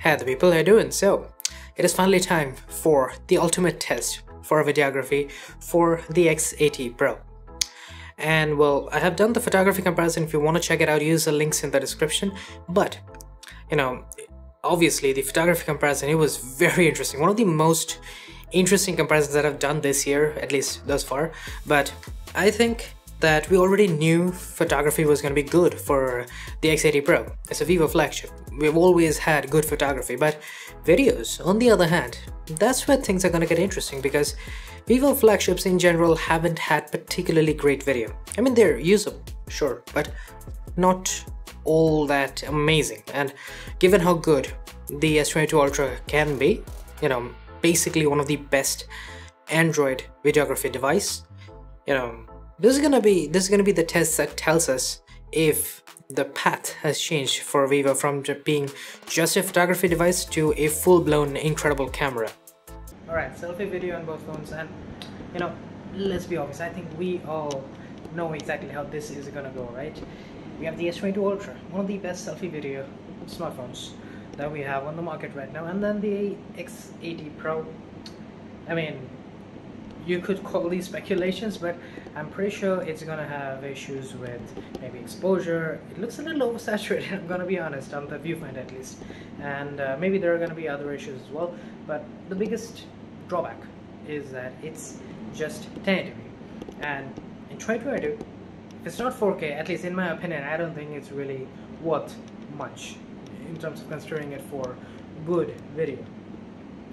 Hey the people, how you doing? So, it is finally time for the ultimate test for videography for the X80 Pro. And well, I have done the photography comparison. If you want to check it out, use the links in the description. But, obviously the photography comparison, it was very interesting. One of the most interesting comparisons that I've done this year, at least thus far. But I think that we already knew photography was going to be good for the X80 Pro. It's a Vivo flagship. We've always had good photography, but videos, on the other hand, that's where things are going to get interesting, because Vivo flagships in general haven't had particularly great video. I mean, they're usable, sure, but not all that amazing. And given how good the S22 Ultra can be, basically one of the best Android videography device, this is gonna be the test that tells us if the path has changed for Vivo from being just a photography device to a full-blown incredible camera. Alright, selfie video on both phones, and let's be honest, I think we all know exactly how this is gonna go, right? We have the S22 Ultra, one of the best selfie video smartphones that we have on the market right now, and then the X80 Pro. I mean, you could call these speculations, but I'm pretty sure it's gonna have issues with maybe exposure. It looks a little oversaturated, I'm gonna be honest, on the viewfinder at least, and maybe there are gonna be other issues as well. But the biggest drawback is that it's just 1080p, and in 2022, if it's not 4K, at least in my opinion, I don't think it's really worth much in terms of considering it for good video,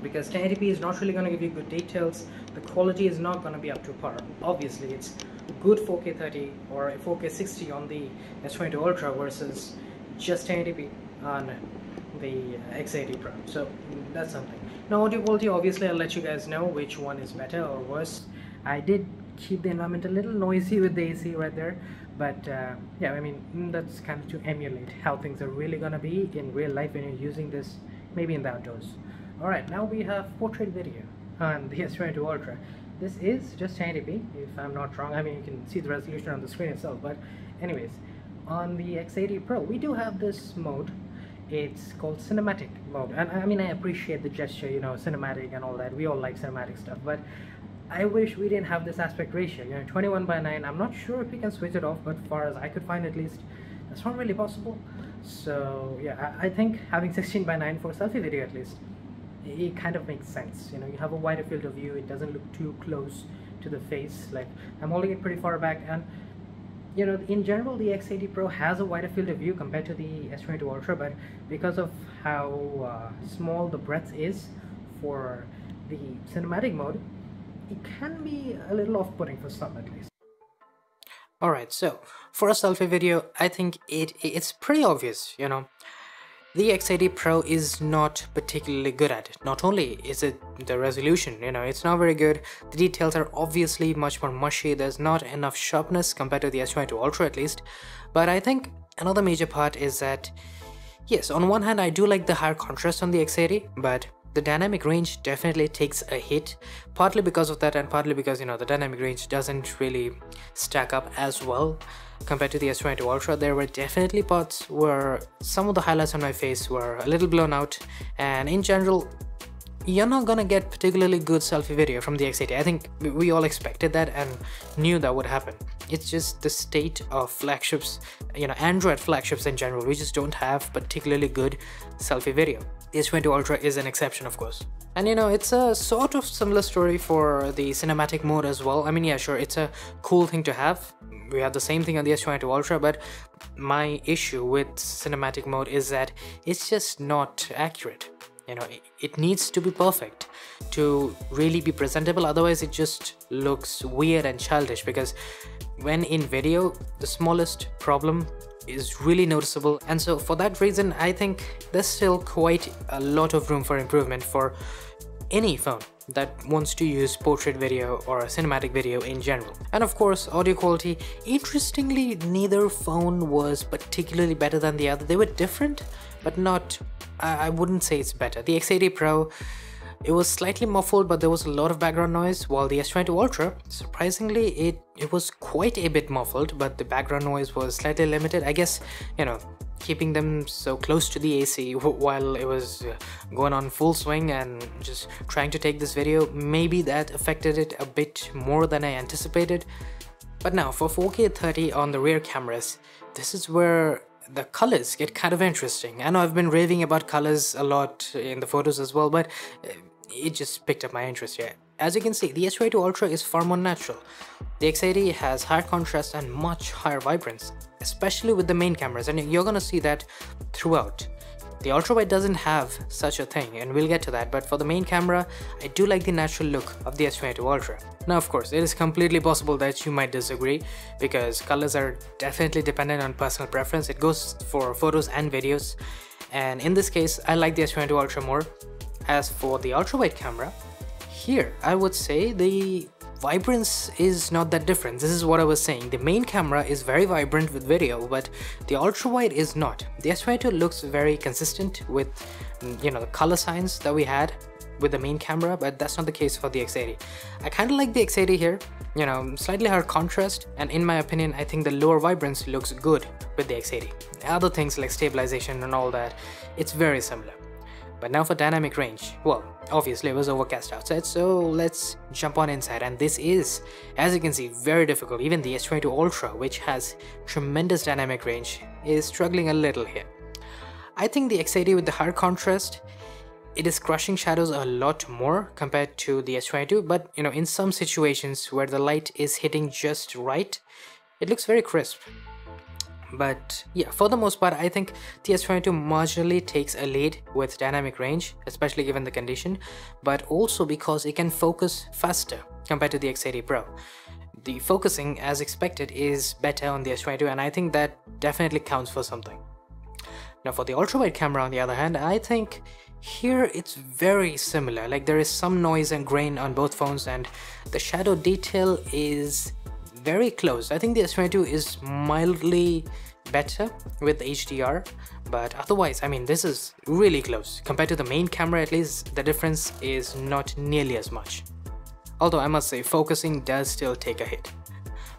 because 1080p is not really going to give you good details. The quality is not going to be up to par. Obviously, it's good 4K 30 or 4K 60 on the S22 Ultra versus just 1080p on the X80 Pro. So that's something. Now, audio quality, obviously, I'll let you guys know which one is better or worse. I did keep the environment a little noisy with the AC right there, but yeah, I mean, that's kind of to emulate how things are really going to be in real life when you're using this, maybe in the outdoors. Alright, now we have portrait video on the S22 Ultra. This is just 1080p, if I'm not wrong. I mean, you can see the resolution on the screen itself, but anyways, on the X80 Pro, we do have this mode. It's called cinematic mode, and I mean, I appreciate the gesture, cinematic and all that. We all like cinematic stuff, but I wish we didn't have this aspect ratio, 21:9. I'm not sure if we can switch it off, but as far as I could find, at least, that's not really possible. So yeah, I think having 16:9 for selfie video, at least, it kind of makes sense. You have a wider field of view. It doesn't look too close to the face. Like, I'm holding it pretty far back, and in general the X80 Pro has a wider field of view compared to the S22 Ultra, but because of how small the breadth is for the cinematic mode, it can be a little off-putting for some, at least. Alright, so for a selfie video, I think it's pretty obvious, The X80 Pro is not particularly good at it. Not only is it the resolution, it's not very good. The details are obviously much more mushy. There's not enough sharpness compared to the S22 Ultra, at least. But I think another major part is that, yes, on one hand, I do like the higher contrast on the X80, but the dynamic range definitely takes a hit, partly because of that, and partly because, the dynamic range doesn't really stack up as well compared to the S22 Ultra. There were definitely parts where some of the highlights on my face were a little blown out, and in general, you're not gonna get particularly good selfie video from the X80. I think we all expected that and knew that would happen. It's just the state of flagships, Android flagships in general. We just don't have particularly good selfie video. The S22 Ultra is an exception, of course. And it's a sort of similar story for the cinematic mode as well. I mean, yeah, sure, it's a cool thing to have. We have the same thing on the S22 Ultra, but my issue with cinematic mode is that it's just not accurate. It needs to be perfect to really be presentable, otherwise it just looks weird and childish, because when in video, the smallest problem is really noticeable. And so for that reason, I think there's still quite a lot of room for improvement for any phone that wants to use portrait video or cinematic video in general. And of course, audio quality. Interestingly, neither phone was particularly better than the other. They were different, but not, I wouldn't say it's better. The X80 Pro, it was slightly muffled, but there was a lot of background noise, while the S22 Ultra, surprisingly, it was quite a bit muffled, but the background noise was slightly limited. I guess, keeping them so close to the AC while it was going on full swing and just trying to take this video. Maybe that affected it a bit more than I anticipated. But now for 4K 30 on the rear cameras, this is where the colors get kind of interesting. I know I've been raving about colors a lot in the photos as well, but it just picked up my interest here. As you can see, the S22 Ultra is far more natural. The X80 has higher contrast and much higher vibrance, especially with the main cameras, and you're gonna see that throughout. The ultrawide doesn't have such a thing, and we'll get to that, but for the main camera, I do like the natural look of the S22 Ultra. Now of course, it is completely possible that you might disagree, because colors are definitely dependent on personal preference. It goes for photos and videos, and in this case, I like the S22 Ultra more. As for the ultrawide camera, here I would say the vibrance is not that different. This is what I was saying. The main camera is very vibrant with video, but the ultrawide is not. The S22 looks very consistent with, you know, the color signs that we had with the main camera, but that's not the case for the X80. I kind of like the X80 here, you know, slightly higher contrast, and in my opinion, I think the lower vibrance looks good with the X80. Other things like stabilization and all that, it's very similar. But now for dynamic range, well, obviously it was overcast outside, so let's jump on inside, and this is, as you can see, very difficult. Even the S22 Ultra, which has tremendous dynamic range, is struggling a little here. I think the X80 with the higher contrast, it is crushing shadows a lot more compared to the S22, but you know, in some situations where the light is hitting just right, it looks very crisp. But yeah, for the most part, I think the S22 marginally takes a lead with dynamic range, especially given the condition, but also because it can focus faster compared to the X80 Pro. The focusing, as expected, is better on the S22, and I think that definitely counts for something. Now for the ultrawide camera, on the other hand, I think here it's very similar. Like, there is some noise and grain on both phones, and the shadow detail is very close. I think the S22 is mildly better with HDR, but otherwise, I mean, this is really close. Compared to the main camera, at least, the difference is not nearly as much. Although I must say, focusing does still take a hit.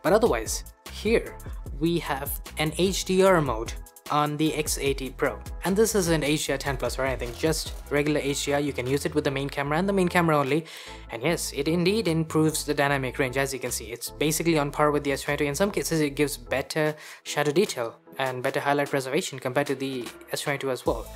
But otherwise, here we have an HDR mode on the X80 Pro, and this isn't HDR 10 plus or anything, just regular HDR. You can use it with the main camera and the main camera only, and yes, it indeed improves the dynamic range. As you can see, it's basically on par with the S22. In some cases, it gives better shadow detail and better highlight preservation compared to the S22 as well.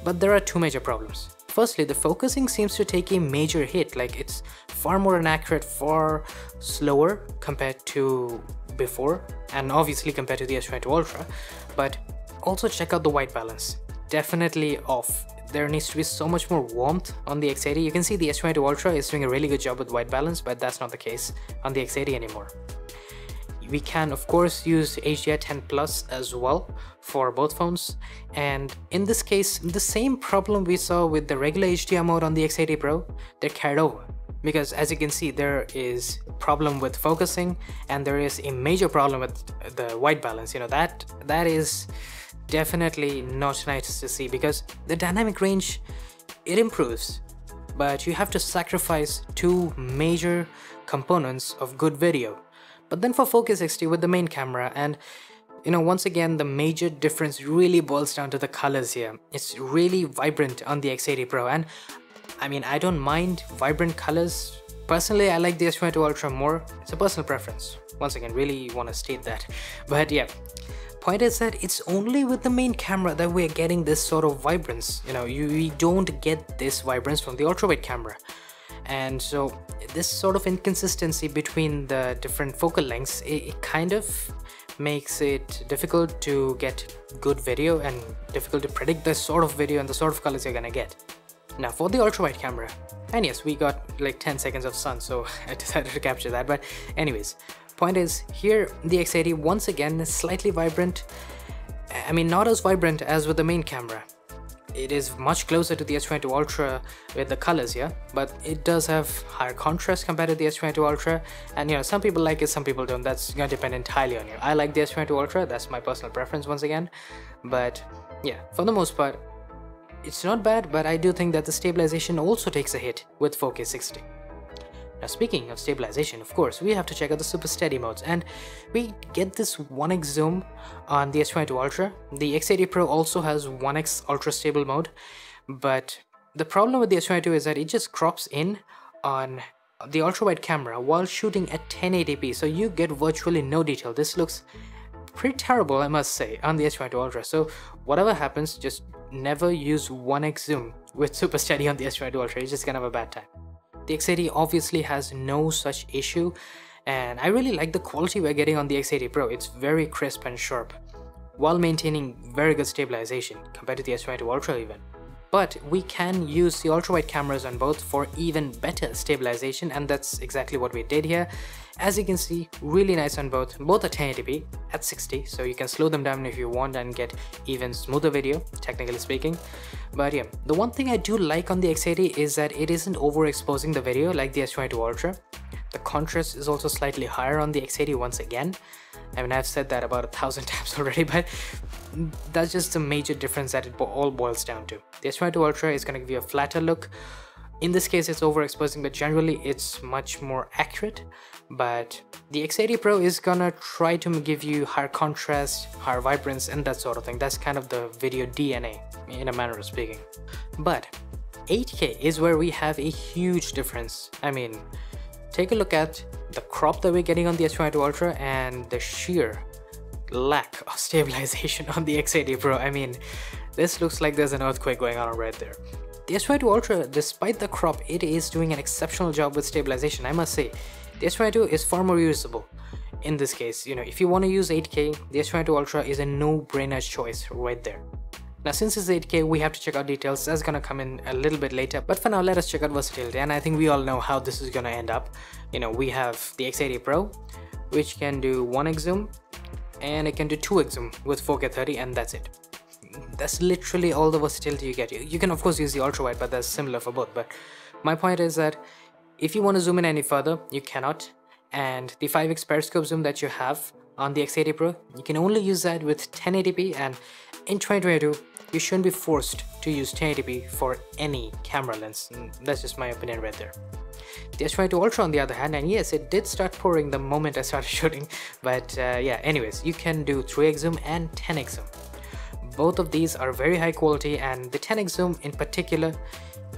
But there are two major problems. Firstly, the focusing seems to take a major hit. Like, it's far more inaccurate, far slower compared to before, and obviously compared to the S22 Ultra. But also check out the white balance, definitely off. There needs to be so much more warmth on the X80. You can see the S22 Ultra is doing a really good job with white balance, but that's not the case on the X80 anymore. We can of course use HDR 10 plus as well for both phones, and in this case, the same problem we saw with the regular HDR mode on the X80 Pro, they're carried over. Because as you can see, there is a problem with focusing, and there is a major problem with the white balance. You know, that is definitely not nice to see, because the dynamic range, it improves, but you have to sacrifice two major components of good video. But then for 4K 60 with the main camera, and you know, once again, the major difference really boils down to the colors here. It's really vibrant on the X80 Pro, and I mean, I don't mind vibrant colors. Personally, I like the S22 Ultra more. It's a personal preference. Once again, really want to state that. But yeah, point is that it's only with the main camera that we're getting this sort of vibrance. You know, we don't get this vibrance from the ultrawide camera. And so this sort of inconsistency between the different focal lengths, it kind of makes it difficult to get good video and difficult to predict the sort of video and the sort of colors you're gonna get. Now for the ultrawide camera, and yes, we got like 10 seconds of sun, so I decided to capture that. But anyways, point is, here the X80 once again is slightly vibrant. I mean, not as vibrant as with the main camera. It is much closer to the S22 Ultra with the colors here, but it does have higher contrast compared to the S22 Ultra, and you know, some people like it, some people don't. That's gonna depend entirely on you. I like the S22 Ultra, that's my personal preference once again. But yeah, for the most part, it's not bad, but I do think that the stabilization also takes a hit with 4K 60. Now speaking of stabilization, of course, we have to check out the super steady modes, and we get this 1x zoom on the S22 Ultra. The X80 Pro also has 1x ultra stable mode, but the problem with the S22 is that it just crops in on the ultra wide camera while shooting at 1080p, so you get virtually no detail. This looks pretty terrible, I must say, on the S22 Ultra. So whatever happens, just never use 1x zoom with super steady on the S22 Ultra. You're just gonna have a bad time. The X80 obviously has no such issue, and I really like the quality we're getting on the X80 Pro. It's very crisp and sharp while maintaining very good stabilization compared to the S22 Ultra even. But we can use the ultra-wide cameras on both for even better stabilization, and that's exactly what we did here. As you can see, really nice on both are 1080p at 60, so you can slow them down if you want and get even smoother video, technically speaking. But yeah, the one thing I do like on the X80 is that it isn't overexposing the video like the S22 Ultra. The contrast is also slightly higher on the X80 once again. I mean, I've said that about 1,000 times already, but that's just the major difference that it all boils down to. The S22 Ultra is going to give you a flatter look. In this case, it's overexposing, but generally it's much more accurate. But the X80 Pro is gonna try to give you higher contrast, higher vibrance, and that sort of thing. That's kind of the video DNA, in a manner of speaking. But 8K is where we have a huge difference. I mean, take a look at the crop that we're getting on the S22 Ultra and the sheer lack of stabilization on the X80 Pro. I mean, this looks like there's an earthquake going on right there. The S22 Ultra, despite the crop, it is doing an exceptional job with stabilization, I must say. The S22 is far more usable in this case. You know, if you want to use 8K, the S22 Ultra is a no-brainer choice right there. Now, since it's 8K, we have to check out details. That's gonna come in a little bit later, but for now, let us check out versatility, and I think we all know how this is gonna end up. You know, we have the X80 Pro, which can do 1x zoom, and it can do 2x zoom with 4K 30, and that's it. That's literally all the versatility you get. You can of course use the ultra wide, but that's similar for both. But my point is that if you want to zoom in any further, you cannot, and the 5x periscope zoom that you have on the X80 Pro, you can only use that with 1080p, and in 2022 you shouldn't be forced to use 1080p for any camera lens. That's just my opinion right there. The S22 Ultra on the other hand, and yes, it did start pouring the moment I started shooting, but yeah, anyways, you can do 3x zoom and 10x zoom. Both of these are very high quality, and the 10x zoom in particular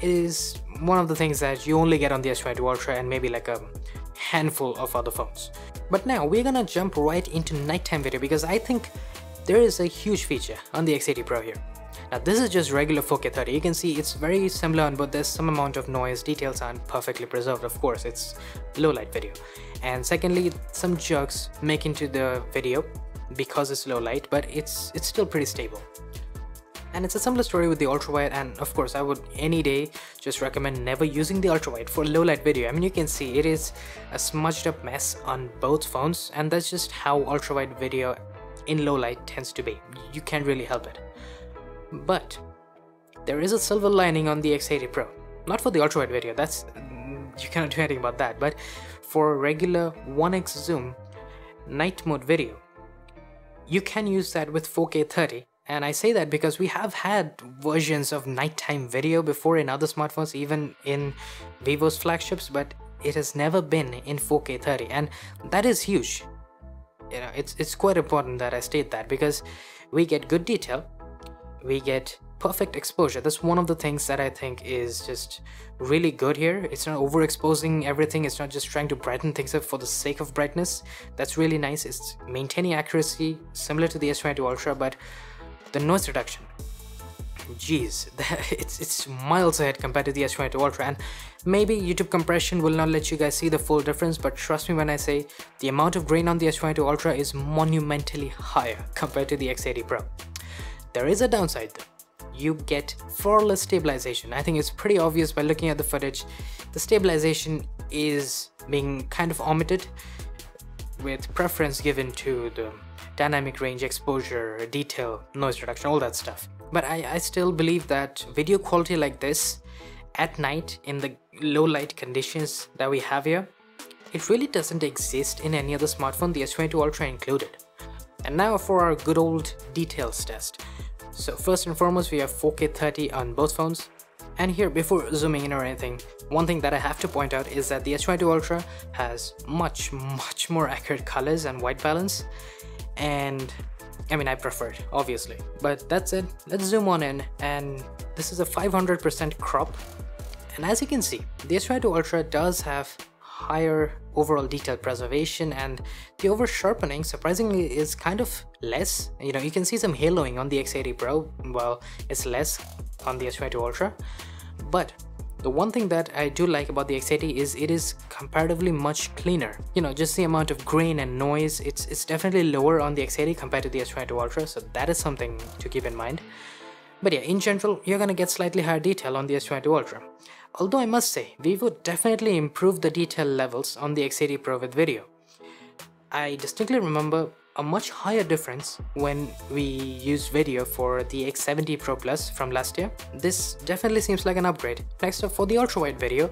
is one of the things that you only get on the S22 Ultra and maybe like a handful of other phones. But now we're gonna jump right into nighttime video, because I think there is a huge feature on the X80 Pro here. Now this is just regular 4K 30. You can see it's very similar on both. There's some amount of noise, details aren't perfectly preserved, of course, it's low light video. And secondly, some jerks make into the video because it's low light, but it's still pretty stable. And it's a similar story with the ultra wide, and of course I would any day just recommend never using the ultra wide for low light video. I mean, you can see it is a smudged up mess on both phones, and that's just how ultra wide video in low light tends to be. You can't really help it. But there is a silver lining on the X80 Pro. Not for the ultra wide video, that's you cannot do anything about that, but for regular 1x zoom night mode video, you can use that with 4K 30. And I say that because we have had versions of nighttime video before in other smartphones, even in Vivo's flagships, but it has never been in 4K 30, and that is huge. You know, it's quite important that I state that, because we get good detail, we get perfect exposure. That's one of the things that I think is just really good here. It's not overexposing everything, it's not just trying to brighten things up for the sake of brightness. That's really nice. It's maintaining accuracy similar to the S22 Ultra, but the noise reduction, geez, it's miles ahead compared to the S22 Ultra. And maybe YouTube compression will not let you guys see the full difference, but trust me when I say the amount of grain on the S22 Ultra is monumentally higher compared to the X80 Pro. There is a downside though. You get far less stabilization. I think it's pretty obvious by looking at the footage. The stabilization is being kind of omitted, with preference given to the dynamic range, exposure, detail, noise reduction, all that stuff. But I still believe that video quality like this at night in the low light conditions that we have here, it really doesn't exist in any other smartphone, the S22 Ultra included. And now for our good old details test. So first and foremost, we have 4K 30 on both phones. And here, before zooming in or anything, one thing that I have to point out is that the S22 Ultra has much more accurate colors and white balance, and I mean, I prefer it, obviously. But that's it. Let's zoom on in, and this is a 500% crop. And as you can see, the S22 Ultra does have higher overall detail preservation, and the over sharpening surprisingly is kind of less. You know, you can see some haloing on the X80 Pro, well, it's less on the S22 Ultra. But the one thing that I do like about the X80 is it is comparatively much cleaner. You know, just the amount of grain and noise, it's definitely lower on the X80 compared to the S22 Ultra, so that is something to keep in mind. But yeah, in general, you're gonna get slightly higher detail on the S22 Ultra. Although I must say, Vivo definitely improved the detail levels on the X80 Pro with video. I distinctly remember a much higher difference when we used video for the X70 Pro Plus from last year. This definitely seems like an upgrade. Next up, for the ultra-wide video,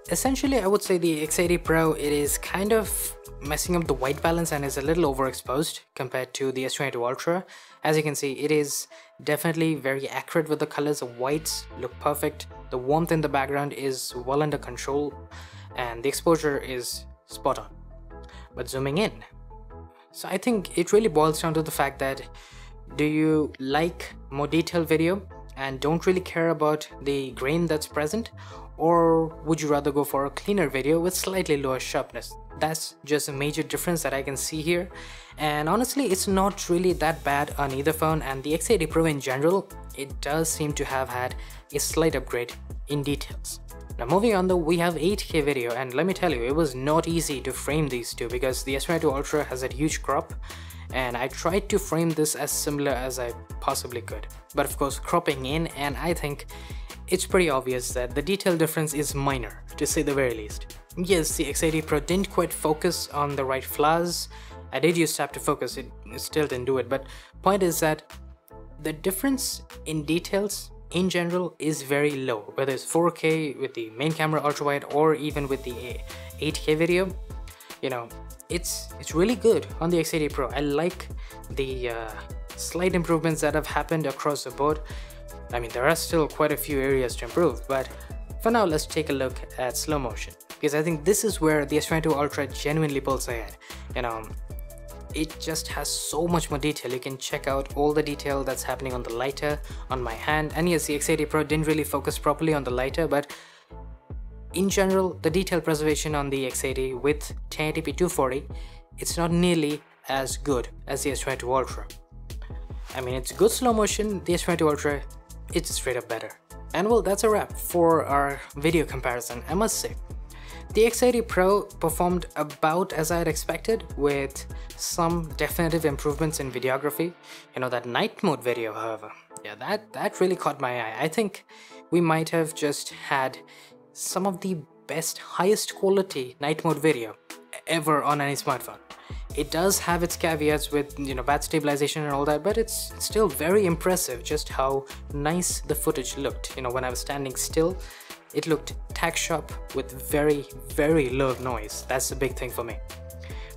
essentially I would say the X80 Pro, it is kind of messing up the white balance and is a little overexposed compared to the S22 Ultra. As you can see, it is definitely very accurate with the colors. The whites look perfect, the warmth in the background is well under control, and the exposure is spot on. But zooming in, so I think it really boils down to the fact that, do you like more detailed video and don't really care about the grain that's present, or would you rather go for a cleaner video with slightly lower sharpness? That's just a major difference that I can see here, and honestly it's not really that bad on either phone, and the X80 Pro in general, it does seem to have had a slight upgrade in details. Now moving on though, we have 8K video, and let me tell you, it was not easy to frame these two because the S22 Ultra has a huge crop, and I tried to frame this as similar as I possibly could. But of course, cropping in, and I think it's pretty obvious that the detail difference is minor, to say the very least. Yes, the X80 Pro didn't quite focus on the right flowers. I did use tap to focus, it still didn't do it, but point is that the difference in details in general is very low, whether it's 4K with the main camera ultra wide or even with the 8K video. You know, it's really good on the X80 Pro. I like the slight improvements that have happened across the board. I mean, there are still quite a few areas to improve, but for now let's take a look at slow motion, because I think this is where the S22 Ultra genuinely pulls ahead. You know, it just has so much more detail. You can check out all the detail that's happening on the lighter, on my hand, and yes, the X80 Pro didn't really focus properly on the lighter, but in general, the detail preservation on the X80 with 1080p 240, it's not nearly as good as the S22 Ultra. I mean, it's good slow motion, the S22 Ultra, it's straight up better. And well, that's a wrap for our video comparison, I must say. The X80 Pro performed about as I had expected, with some definitive improvements in videography. You know, that night mode video, however, yeah, that really caught my eye. I think we might have just had some of the best, highest quality night mode video ever on any smartphone. It does have its caveats with, you know, bad stabilization and all that, but it's still very impressive just how nice the footage looked. You know, when I was standing still, it looked tack sharp with very low noise. That's the big thing for me.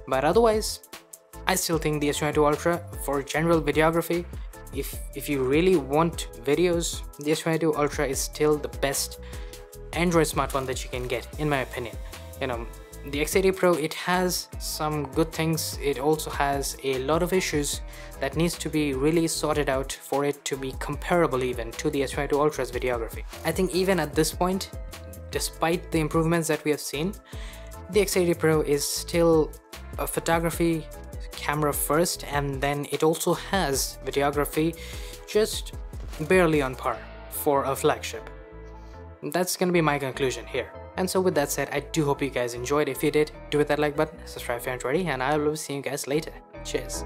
But otherwise, I still think the S22 Ultra for general videography, if you really want videos, the S22 Ultra is still the best Android smartphone that you can get, in my opinion. You know, the X80 Pro, it has some good things, it also has a lot of issues that needs to be really sorted out for it to be comparable even to the S22 Ultra's videography. I think even at this point, despite the improvements that we have seen, the X80 Pro is still a photography camera first, and then it also has videography just barely on par for a flagship. That's gonna be my conclusion here. And so with that said, I do hope you guys enjoyed. If you did, do hit that like button, subscribe if you aren't already, and I will see you guys later. Cheers.